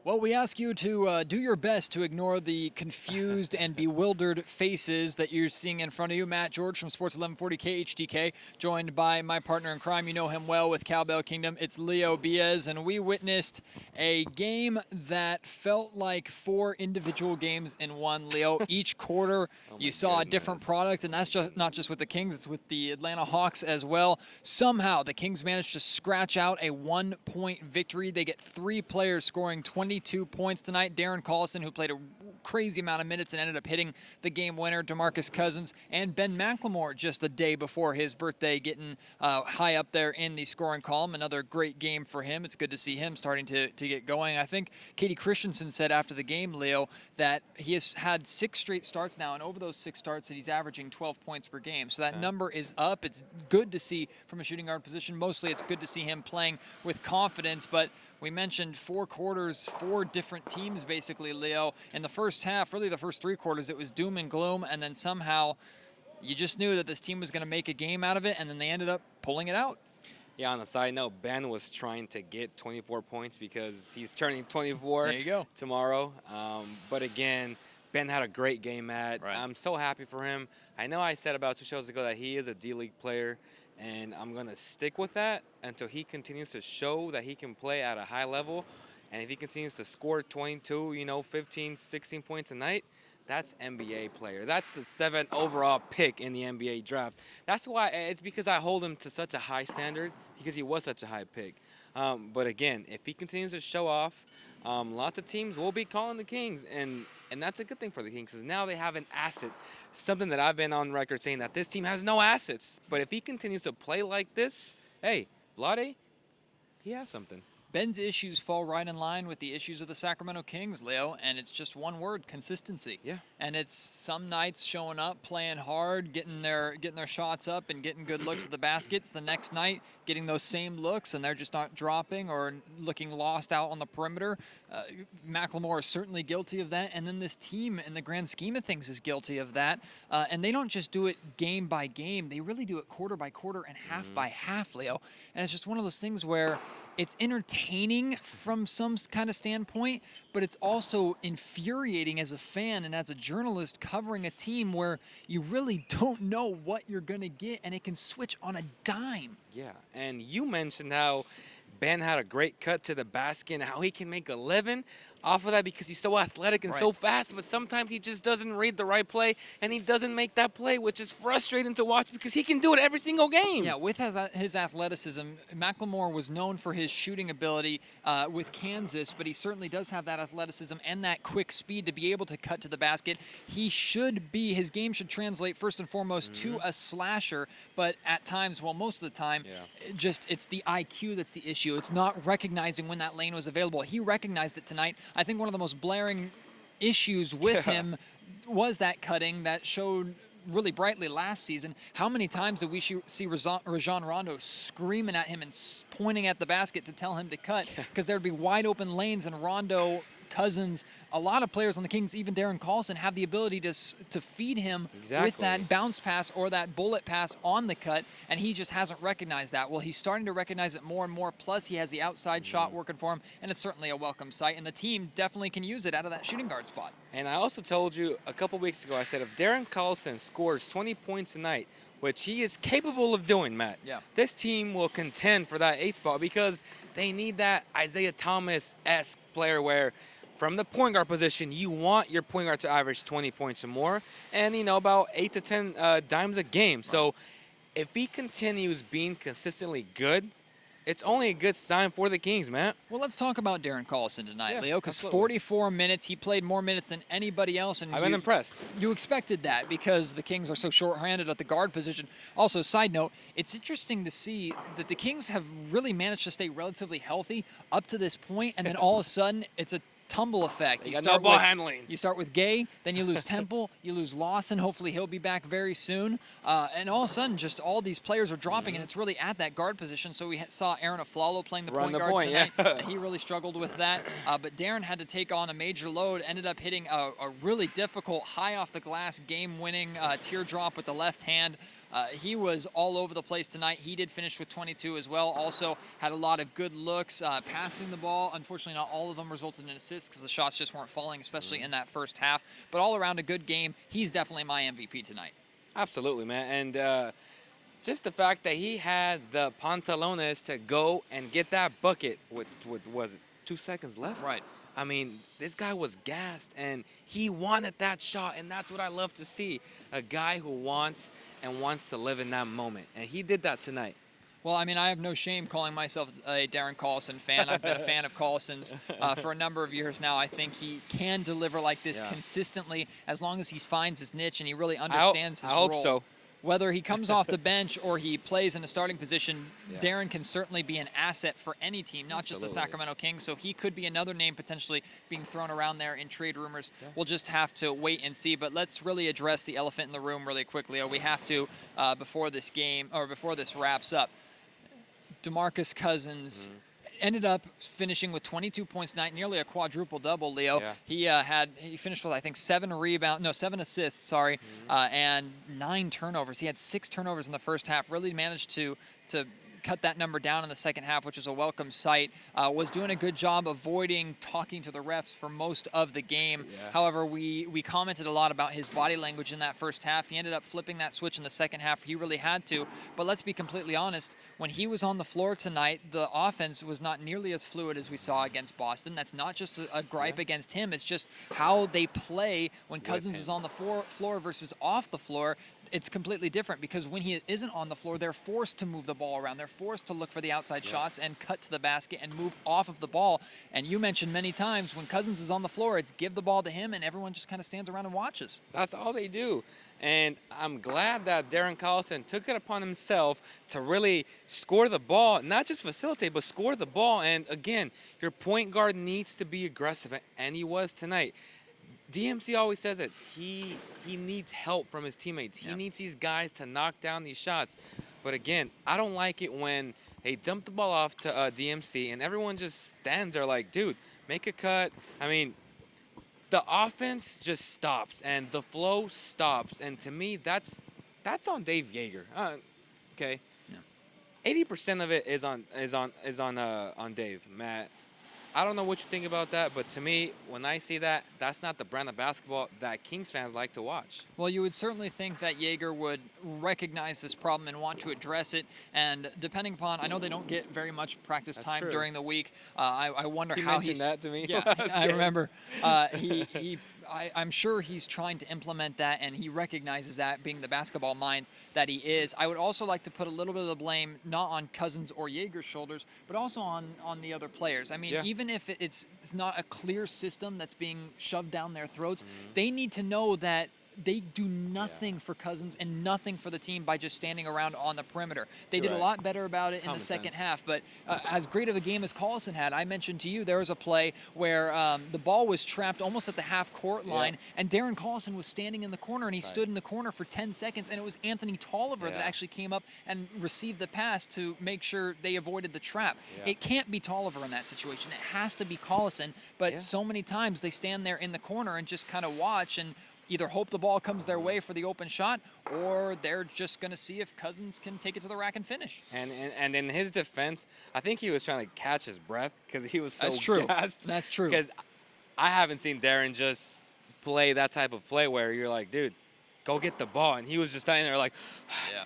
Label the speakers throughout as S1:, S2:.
S1: Well, we ask you to do your best to ignore the confused and bewildered faces that you're seeing in front of you. Matt George from Sports 1140 KHTK, joined by my partner in crime. You know him well with Cowbell Kingdom. It's Leo Beas, and we witnessed a game that felt like 4 individual games in one. Leo, each quarter you saw a different product, and that's just not just with the Kings, it's with the Atlanta Hawks as well. Somehow the Kings managed to scratch out a 1-point victory. They get 3 players scoring 22 points tonight. Darren Collison, who played a crazy amount of minutes and ended up hitting the game winner. DeMarcus Cousins and Ben McLemore just a day before his birthday getting high up there in the scoring column. Another great game for him. It's good to see him starting to get going. I think Katie Christensen said after the game, Leo, that he has had 6 straight starts now, and over those 6 starts that he's averaging 12 points per game. So that number is up. It's good to see from a shooting guard position. Mostly it's good to see him playing with confidence, but we mentioned 4 quarters, 4 different teams basically, Leo. In the first half, really the first 3 quarters, it was doom and gloom, and then somehow you just knew that this team was going to make a game out of it, and then they ended up pulling it out.
S2: Yeah, on the side note, Ben was trying to get 24 points because he's turning 24
S1: there you go.
S2: tomorrow. But again, Ben had a great game, Matt.
S1: Right.
S2: I'm so happy for him. I know I said about 2 shows ago that he is a D-League player, and I'm going to stick with that until he continues to show that he can play at a high level. And if he continues to score 22, 15, 16 points a night, that's NBA player. That's the 7th overall pick in the NBA draft. That's why it's because I hold him to such a high standard because he was such a high pick. But again, if he continues to show off, lots of teams will be calling the Kings, and that's a good thing for the Kings because now they have an asset. Something that I've been on record saying that this team has no assets. But if he continues to play like this, hey, Vlade, he has something.
S1: Ben's issues fall right in line with the issues of the Sacramento Kings, Leo, and it's just one word: consistency.
S2: Yeah.
S1: And it's some nights showing up, playing hard, getting their shots up and getting good looks at the baskets. The next night, getting those same looks, and they're just not dropping or looking lost out on the perimeter. McLemore is certainly guilty of that, and then this team, in the grand scheme of things, is guilty of that. And they don't just do it game by game; they really do it quarter by quarter and half by half, Leo. And it's just one of those things where it's entertaining from some kind of standpoint, but it's also infuriating as a fan and as a journalist covering a team where you really don't know what you're going to get, and it can switch on a dime.
S2: Yeah, and you mentioned how Ben had a great cut to the basket and how he can make a living off of that because he's so athletic and so fast, but sometimes he just doesn't read the right play, and he doesn't make that play, which is frustrating to watch because he can do it every single game.
S1: Yeah, with his athleticism, McLemore was known for his shooting ability with Kansas, but he certainly does have that athleticism and that quick speed to be able to cut to the basket. His game should translate first and foremost to a slasher, but at times, well, most of the time, it's the IQ that's the issue. It's not recognizing when that lane was available. He recognized it tonight. I think one of the most blaring issues with him was that cutting that showed really brightly last season. How many times did we see Rajon Rondo screaming at him and pointing at the basket to tell him to cut? Because there'd be wide open lanes, and Rondo, Cousins, a lot of players on the Kings, even Darren Collison, have the ability to feed him with that bounce pass or that bullet pass on the cut, and he just hasn't recognized that. Well, he's starting to recognize it more and more, plus he has the outside shot working for him, and it's certainly a welcome sight, and the team definitely can use it out of that shooting guard spot.
S2: And I also told you a couple weeks ago, I said if Darren Collison scores 20 points a night, which he is capable of doing, Matt, this team will contend for that 8th spot because they need that Isaiah Thomas-esque player where from the point guard position, you want your point guard to average 20 points or more and, about 8 to 10 dimes a game. Right. So if he continues being consistently good, it's only a good sign for the Kings, man.
S1: Well, let's talk about Darren Collison tonight, Leo, because 44 minutes, he played more minutes than anybody else. And
S2: I've been impressed.
S1: You expected that because the Kings are so short-handed at the guard position. Also, side note, it's interesting to see that the Kings have really managed to stay relatively healthy up to this point, and then all of a sudden, it's a tumble effect.
S2: You start ball handling.
S1: You start with Gay, then you lose Temple, you lose Lawson. Hopefully he'll be back very soon. And all of a sudden, just all these players are dropping, and it's really at that guard position. So we saw Aaron Aflalo playing the point guard tonight. And he really struggled with that. But Darren had to take on a major load, ended up hitting a really difficult, high off the glass, game-winning teardrop with the left hand. He was all over the place tonight. He did finish with 22 as well. Also had a lot of good looks, passing the ball. Unfortunately, not all of them resulted in assists because the shots just weren't falling, especially in that first half. But all around a good game. He's definitely my MVP tonight.
S2: Absolutely, man. And just the fact that he had the pantalones to go and get that bucket with was it 2 seconds left?
S1: Right.
S2: I mean, this guy was gassed, and he wanted that shot, and that's what I love to see. A guy who wants to live in that moment, and he did that tonight.
S1: Well, I mean, I have no shame calling myself a Darren Collison fan. I've been a fan of Collison's for a number of years now. I think he can deliver like this consistently as long as he finds his niche and he really understands his role.
S2: I hope so.
S1: Whether he comes off the bench or he plays in a starting position, Darren can certainly be an asset for any team, not just the Sacramento Kings. So he could be another name potentially being thrown around there in trade rumors. We'll just have to wait and see. But let's really address the elephant in the room really quickly. We have to before this game or before this wraps up. DeMarcus Cousins ended up finishing with 22 points tonight, nearly a quadruple-double, Leo.
S2: Yeah.
S1: He finished with, I think, 7 assists, and 9 turnovers. He had 6 turnovers in the first half, really managed to cut that number down in the second half, which is a welcome sight. Was doing a good job avoiding talking to the refs for most of the game.
S2: Yeah.
S1: However, we commented a lot about his body language in that first half. He ended up flipping that switch in the second half. He really had to. But let's be completely honest. When he was on the floor tonight, the offense was not nearly as fluid as we saw against Boston. That's not just a gripe against him. It's just how they play when Cousins is on the floor versus off the floor. It's completely different because when he isn't on the floor, they're forced to move the ball around. They're forced to look for the outside shots and cut to the basket and move off of the ball. And you mentioned many times when Cousins is on the floor, it's give the ball to him and everyone just kind of stands around and watches.
S2: That's all they do. And I'm glad that Darren Collison took it upon himself to really score the ball, not just facilitate, but score the ball. And again, your point guard needs to be aggressive, and he was tonight. DMC always says it. He needs help from his teammates. He needs these guys to knock down these shots. But again, I don't like it when they dump the ball off to DMC and everyone just stands there like, dude, make a cut. I mean, the offense just stops and the flow stops. And to me, that's on Dave Yeager. Okay. 80% of it is on Dave, Matt. I don't know what you think about that, but to me, when I see that, that's not the brand of basketball that Kings fans like to watch.
S1: Well, you would certainly think that Yeager would recognize this problem and want to address it. And depending upon, I know they don't get very much practice time during the week. I wonder how
S2: mentioned that to me.
S1: Yeah, I remember. I'm sure he's trying to implement that, and he recognizes that, being the basketball mind that he is. I would also like to put a little bit of the blame not on Cousins or Yeager's shoulders, but also on the other players. I mean, even if it's not a clear system that's being shoved down their throats, they need to know that they do nothing for Cousins and nothing for the team by just standing around on the perimeter. They did a lot better about it in the second half, but as great of a game as Collison had, I mentioned to you there was a play where the ball was trapped almost at the half-court line, and Darren Collison was standing in the corner, and he stood in the corner for 10 seconds, and it was Anthony Tolliver that actually came up and received the pass to make sure they avoided the trap. It can't be Tolliver in that situation. It has to be Collison, but so many times they stand there in the corner and just kind of watch and either hope the ball comes their way for the open shot, or they're just going to see if Cousins can take it to the rack and finish.
S2: And in his defense, I think he was trying to catch his breath because he was so gassed.
S1: That's true.
S2: Because I haven't seen Darren just play that type of play where you're like, dude, go get the ball. And he was just standing there like,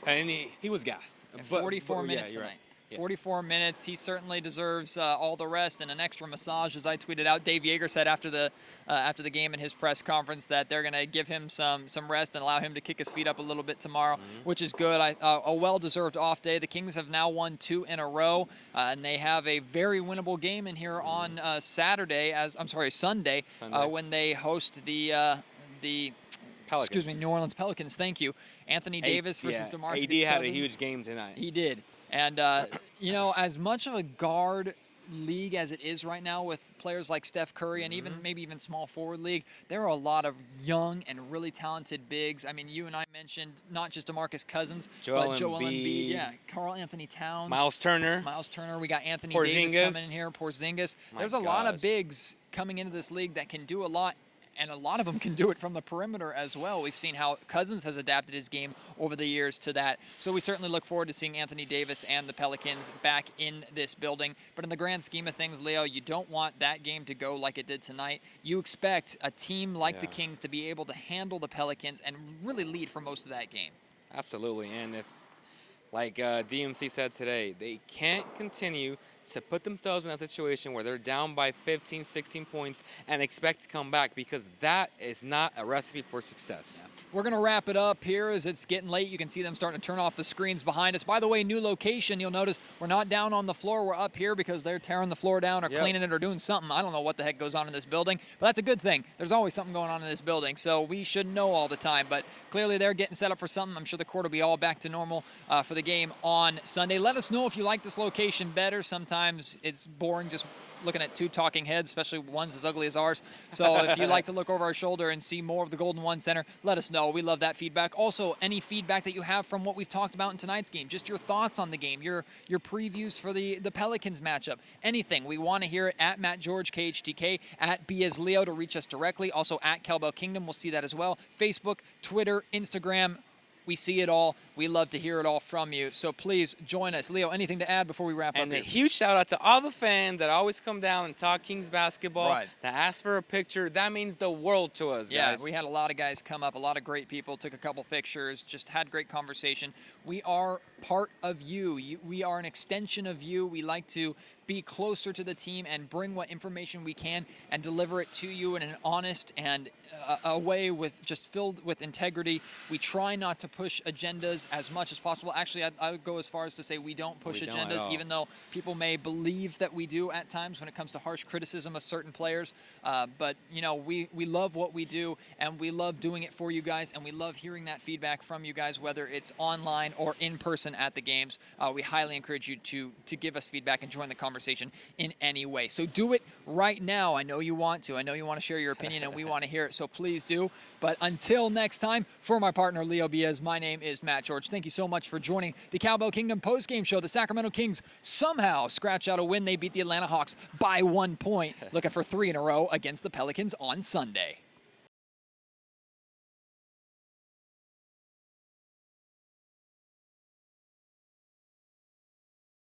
S2: and he was gassed.
S1: 44 minutes tonight. 44 minutes. He certainly deserves all the rest and an extra massage, as I tweeted out. Dave Yeager said after the game in his press conference that they're going to give him some rest and allow him to kick his feet up a little bit tomorrow, which is good. A well-deserved off day. The Kings have now won 2 in a row, and they have a very winnable game in here on Sunday, when they host the
S2: Pelicans.
S1: New Orleans Pelicans. Thank you. Anthony Davis versus DeMarcus Cousins.
S2: AD had a huge game tonight.
S1: He did. And, as much of a guard league as it is right now with players like Steph Curry and maybe even small forward league, there are a lot of young and really talented bigs. I mean, you and I mentioned not just DeMarcus Cousins, but Joel Embiid, Karl Anthony Towns.
S2: Miles Turner.
S1: We got Anthony
S2: Porzingis.
S1: Davis coming in here, Porzingis. There's a lot of bigs coming into this league that can do a lot. and a lot of them can do it from the perimeter as well. We've seen how Cousins has adapted his game over the years to that. So we certainly look forward to seeing Anthony Davis and the Pelicans back in this building. But in the grand scheme of things, Leo, you don't want that game to go like it did tonight. You expect a team like the Kings to be able to handle the Pelicans and really lead for most of that game.
S2: Absolutely. And if, like DMC said today, they can't continue to put themselves in that situation where they're down by 15, 16 points and expect to come back, because that is not a recipe for success.
S1: Yeah. We're going to wrap it up here as it's getting late. You can see them starting to turn off the screens behind us. By the way, new location. You'll notice we're not down on the floor. We're up here because they're tearing the floor down or cleaning it or doing something. I don't know what the heck goes on in this building, but that's a good thing. There's always something going on in this building, so we should know all the time. But clearly they're getting set up for something. I'm sure the court will be all back to normal for the game on Sunday. Let us know if you like this location better. Sometimes it's boring just looking at two talking heads, especially ones as ugly as ours. So if you like to look over our shoulder and see more of the Golden One Center, let us know. We love that feedback. Also, any feedback that you have from what we've talked about in tonight's game, just your thoughts on the game, your previews for the Pelicans matchup, anything. We want to hear it at Matt George, KHTK, at Beas Leo to reach us directly. Also at Cowbell Kingdom, we'll see that as well. Facebook, Twitter, Instagram. We see it all. We love to hear it all from you. So please join us. Leo, anything to add before we wrap up
S2: And
S1: here?
S2: a huge shout out to all the fans that always come down and talk Kings basketball, that ask for a picture. That means the world to us, guys.
S1: Yeah, we had a lot of guys come up, a lot of great people, took a couple pictures, just had great conversation. We are part of you. We are an extension of you. We like to be closer to the team and bring what information we can and deliver it to you in an honest and a way with just filled with integrity. We try not to push agendas as much as possible. Actually, I would go as far as to say we don't push agendas, even though people may believe that we do at times when it comes to harsh criticism of certain players. But, you know, we love what we do, and we love doing it for you guys, and we love hearing that feedback from you guys, whether it's online or in person at the games. We highly encourage you to give us feedback and join the conversation in any way. So do it right now. I know you want to. I know you want to share your opinion, and we want to hear it, so please do. But until next time, for my partner Leo Beas, my name is Matt George. Thank you so much for joining the Cowbell Kingdom postgame show. The Sacramento Kings somehow scratch out a win. They beat the Atlanta Hawks by 1 point, looking for 3 in a row against the Pelicans on Sunday.